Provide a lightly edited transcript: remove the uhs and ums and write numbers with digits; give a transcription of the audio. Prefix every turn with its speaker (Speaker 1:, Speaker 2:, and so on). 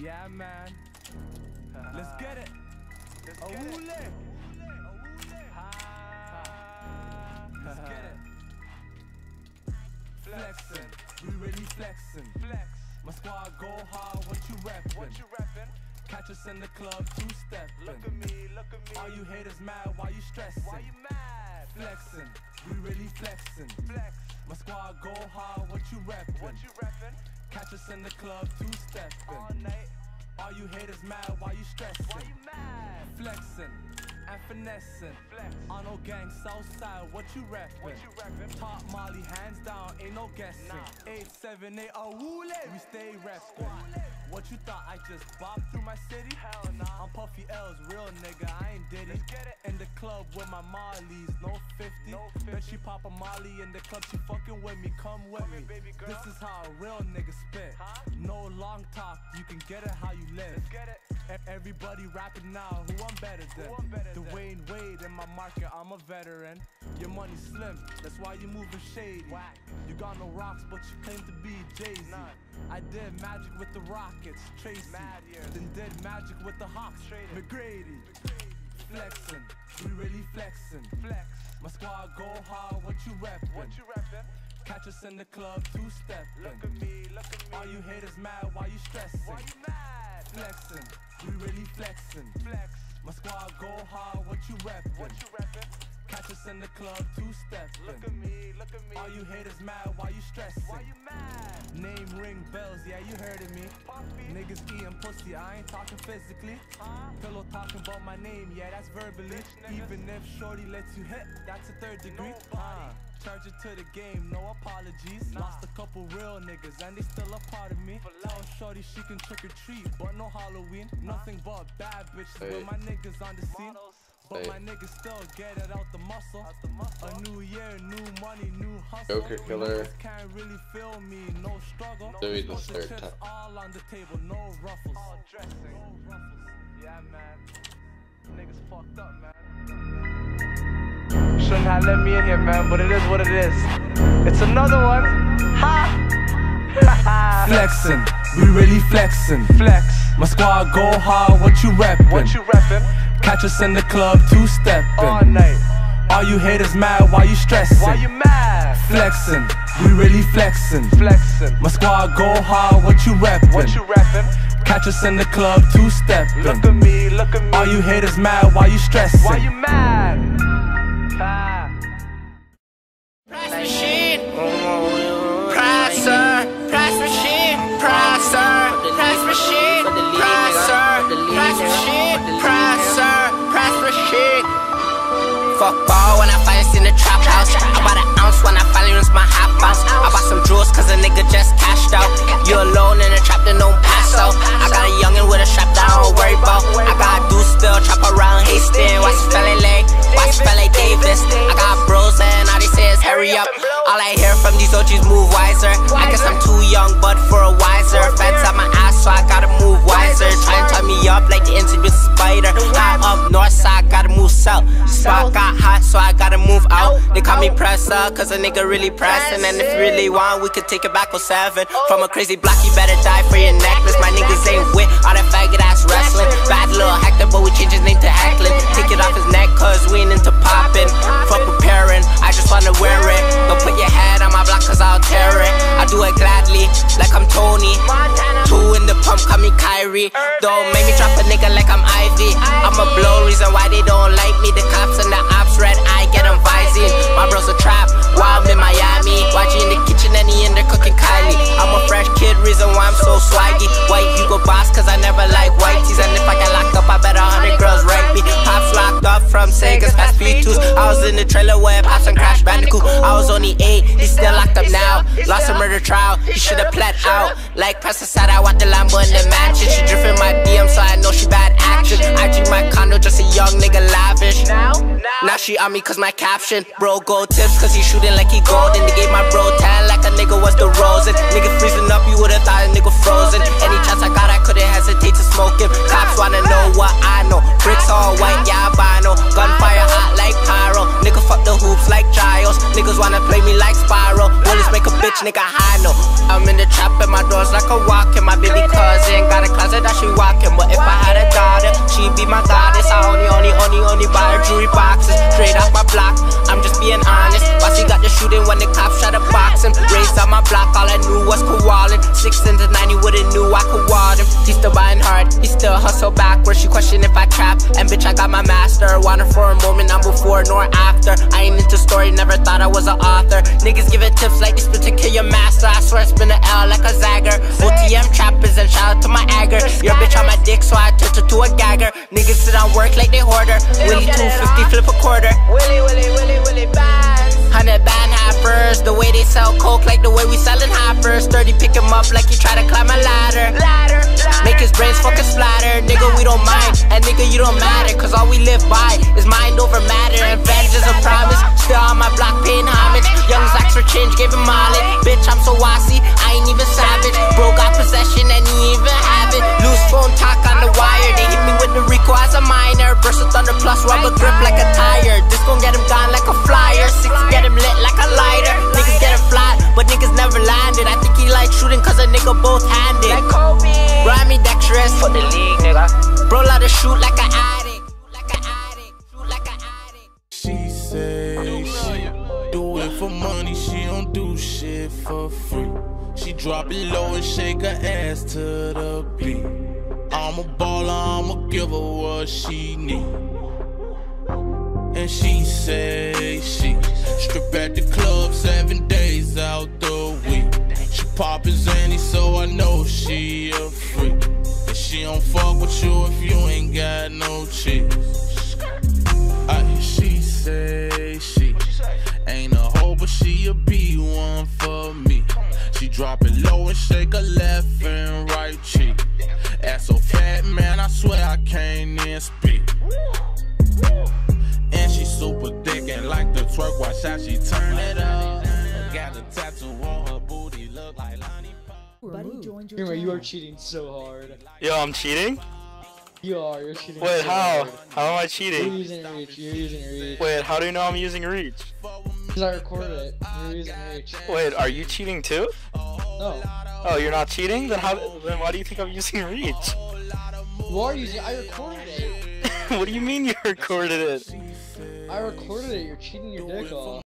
Speaker 1: Yeah, man. Let's get it. Let's get it. Flexin', we really flexin'. Flex. My squad go hard, what you reppin'? Catch us in the club, two-steppin'. Look at me. All you haters mad, why you stressin'? Why you mad? Flexin', we really flexin'. Flex. My squad go hard, what you reppin'? Catch us in the club, two-steppin'. All night. All you haters mad, why you stressin'? Why you mad? Flexin' and finessin'. Flex. On no gang, Southside, what you reppin'? Top Molly, hands down, ain't no guessing. Nah. 878, oh woole, we stay reppin'. What you thought, I just bopped through my city? Hell nah. I'm Puffy L's, real nigga, I ain't Diddy. Let's get it. In the club with my Mollies, no 50. When she pop a Molly in the club, she fucking with me, come with me. Baby girl. This is how a real nigga spit. No long talk, you can get it how you live. Let's get it. Everybody rapping now, who I'm better than? Dwayne Wade in my market, I'm a veteran. Your money slim, that's why you moving shady. Whack. You got no rocks, but you claim to be Jay-Z. I did magic with the Rockets, Tracy. Then did magic with the Hawks, McGrady. Flexin', we really flexin'. Flex. My squad go hard, what you reppin'? Catch us in the club, two-steppin'. Look at me. All you haters mad, why you stressin'? Why you mad? Flexin', we really flexin'. Flex. My squad go hard, what you reppin'? Catch us in the club, two-steppin'. Look at me. All you haters mad, why you stressin'? Why you mad? Name ring bells, yeah, you heard of me. Puffy. Niggas eating pussy, I ain't talking physically. Pillow talking about my name, yeah, that's verbally. Even if shorty lets you hit, that's a third degree. Charge it to the game, no apologies. Lost a couple real niggas and they still a part of me. Tell shorty she can trick or treat, but no Halloween. Nothing but bad bitches with my niggas on the scene. But my niggas still get it out the muscle. A new year, new money, new hustle.
Speaker 2: Joker Killer.
Speaker 1: Can't really feel me, no struggle.
Speaker 2: Louis the third time.
Speaker 1: All on the table, no ruffles. All dressing. No ruffles. Yeah, man. Niggas fucked up, man. Shouldn't have let me in here, man, but it is what it is. It's another one. Ha! Flexin', we really flexin'. Flex. My squad go hard, what you reppin'? Catch us in the club, two-steppin'. All night. All you haters mad, why you stressin'? Why you mad? Flexin', we really flexin'. My squad go hard, what you reppin'? Catch us in the club, two-steppin'. Look at me. All you haters mad, why you stressin'? Why you mad?
Speaker 3: Price machine, pricer, price machine, pricer, price machine, pricer, price machine, pricer, price machine. Fuck ball when I finally seen the trap house. I bought an ounce when I finally rinsed my hot bounce. I bought some jewels cause a nigga just cashed out. You alone in the trap that don't pass out. I got a youngin' with a strap that I don't worry about. I got a dude still trap around Hastings. Watch the fella leg, watch the fella Davis. I got bros and all they say is hurry up. All I hear from these OGs move wiser. I guess I'm too young but for a wiser. Feds out my ass so I gotta move wiser. Try and tie me up like the insidious spider. High up north side, gotta move south. Spot got hot so I gotta move out. They call me presser cause a nigga really pressin'. And if you really want we could take it back 07. From a crazy block you better die for your necklace. My niggas ain't with all that faggot ass wrestling. Bad little Hector but we change his name to Hecklin. Take it off his neck cause we ain't into poppin'. Fuck preparing, I just wanna wear it. Don't put your head on my block cause I'll tear it. I do it gladly like I'm Tony. Two in the pump call me Kyrie. Don't make me drop a nigga like I'm Ivy. I'ma blow, reason why they don't like me. The cops and the ops red eye get them vising. My bro's a trap while I'm in Miami. Watching in the kitchen and he in there cooking Kylie. I'm a fresh kid, reason why I'm so swaggy. White Hugo Boss cause I never like white tees. And if I get locked up I bet 100 girls rape me. Pops locked up from Sega's past P2s. I was in the trailer where Pops and Crash Bandicoot. I was only 8, he's still locked up now. Lost a murder trial, he should've pled out. Like Press aside, I want the Lambo in the mansion. She drifting my DM so I know she bad action. IG my condo, just a young nigga lavish. Now she on me cause my caption. Bro gold tips cause he shooting like he golden. They gave my bro 10 like a nigga was the Rosen. Nigga freezing up, you would've thought a nigga frozen. Any chance I got I couldn't hesitate. hesitate to smoke him. Cops wanna know what I know. Bricks all white, yeah, albino. Gunfire hot like pyro. Nigga fuck the hoops like Giles. Niggas wanna play me like Spyro. Bullets make a bitch nigga high, no. I'm in the trap and my doors like a walk-in. My baby cousin got a closet that she walking. But if I had a daughter, she'd be my goddess. I only buy her jewelry boxes. Straight off my block, I'm just being honest. Why she got the shooting when the cops try to box him? Raised on my block, all I knew was koaling. 6 into 90, wouldn't knew I could ward him. He still buying hard, he still hustle backwards. She question if I trap, and bitch I got my master. Want her for a moment, I'm before nor after. I ain't into story, never thought I was an author. Niggas giving tips like this particular master. I swear it's been an L like a Zagger. OTM trappers and shout out to my agger. Your bitch on my dick, so I turned her to a gagger. Niggas sit on work like they hoarder. Willie 250, flip a quarter. Willie bands. 100 band happers. The way they sell coke like the way we sellin' hoppers. 30 pick him up like he try to climb a ladder. Make his brains fucking splatter. Nigga, we don't mind, and nigga, you don't matter. Cause all we live by is mind over matter. And revenge is a promise. Still on my block paying homage. Young Zax for change, gave him mileage. Bitch, I'm so wassy, I ain't even savage. Bro got possession and he even have it. Loose phone talk on the wire. They hit me with the Rico as a minor. Burst of thunder plus rubber grip like a tire. This gon' get him gone like a flyer. 6 get him lit like a lighter. Niggas get him flat, but niggas never landed. I think he like shooting cause a nigga both handed. Like Kobe. Bro, I'm dexterous for the league, nigga. Bro, let her shoot like an addict. Shoot like an addict.
Speaker 1: She say she do it for money, she don't do shit for free. She drop it low and shake her ass to the beat. I'm a baller, I'ma give her what she need. And she say she strip at the club 7 days out the week. She poppin' Zanny, so I know she a freak. And she don't fuck with you if you ain't got no cheeks. She say she ain't a hoe, but she'll be one for me. She drop it low and shake her left and right cheek. Ass so fat, man, I swear I can't even speak. And she super thick and like the twerk, watch how she turn it up. Got a tattoo on her booty, look like lollipop.
Speaker 2: You are cheating so hard.
Speaker 4: Yo, I'm cheating?
Speaker 2: You're cheating.
Speaker 4: Wait,
Speaker 2: so
Speaker 4: how?
Speaker 2: hard.
Speaker 4: How am I
Speaker 2: You're
Speaker 4: cheating?
Speaker 2: using reach. You're using reach.
Speaker 4: Wait, how do you know I'm using reach?
Speaker 2: Because I recorded it. You're using reach.
Speaker 4: Wait, are you cheating too?
Speaker 2: No.
Speaker 4: Oh, you're not cheating? Then why do you think I'm using reach?
Speaker 2: You are using. I recorded it.
Speaker 4: What do you mean you recorded it?
Speaker 2: I recorded it. You're cheating your dick off.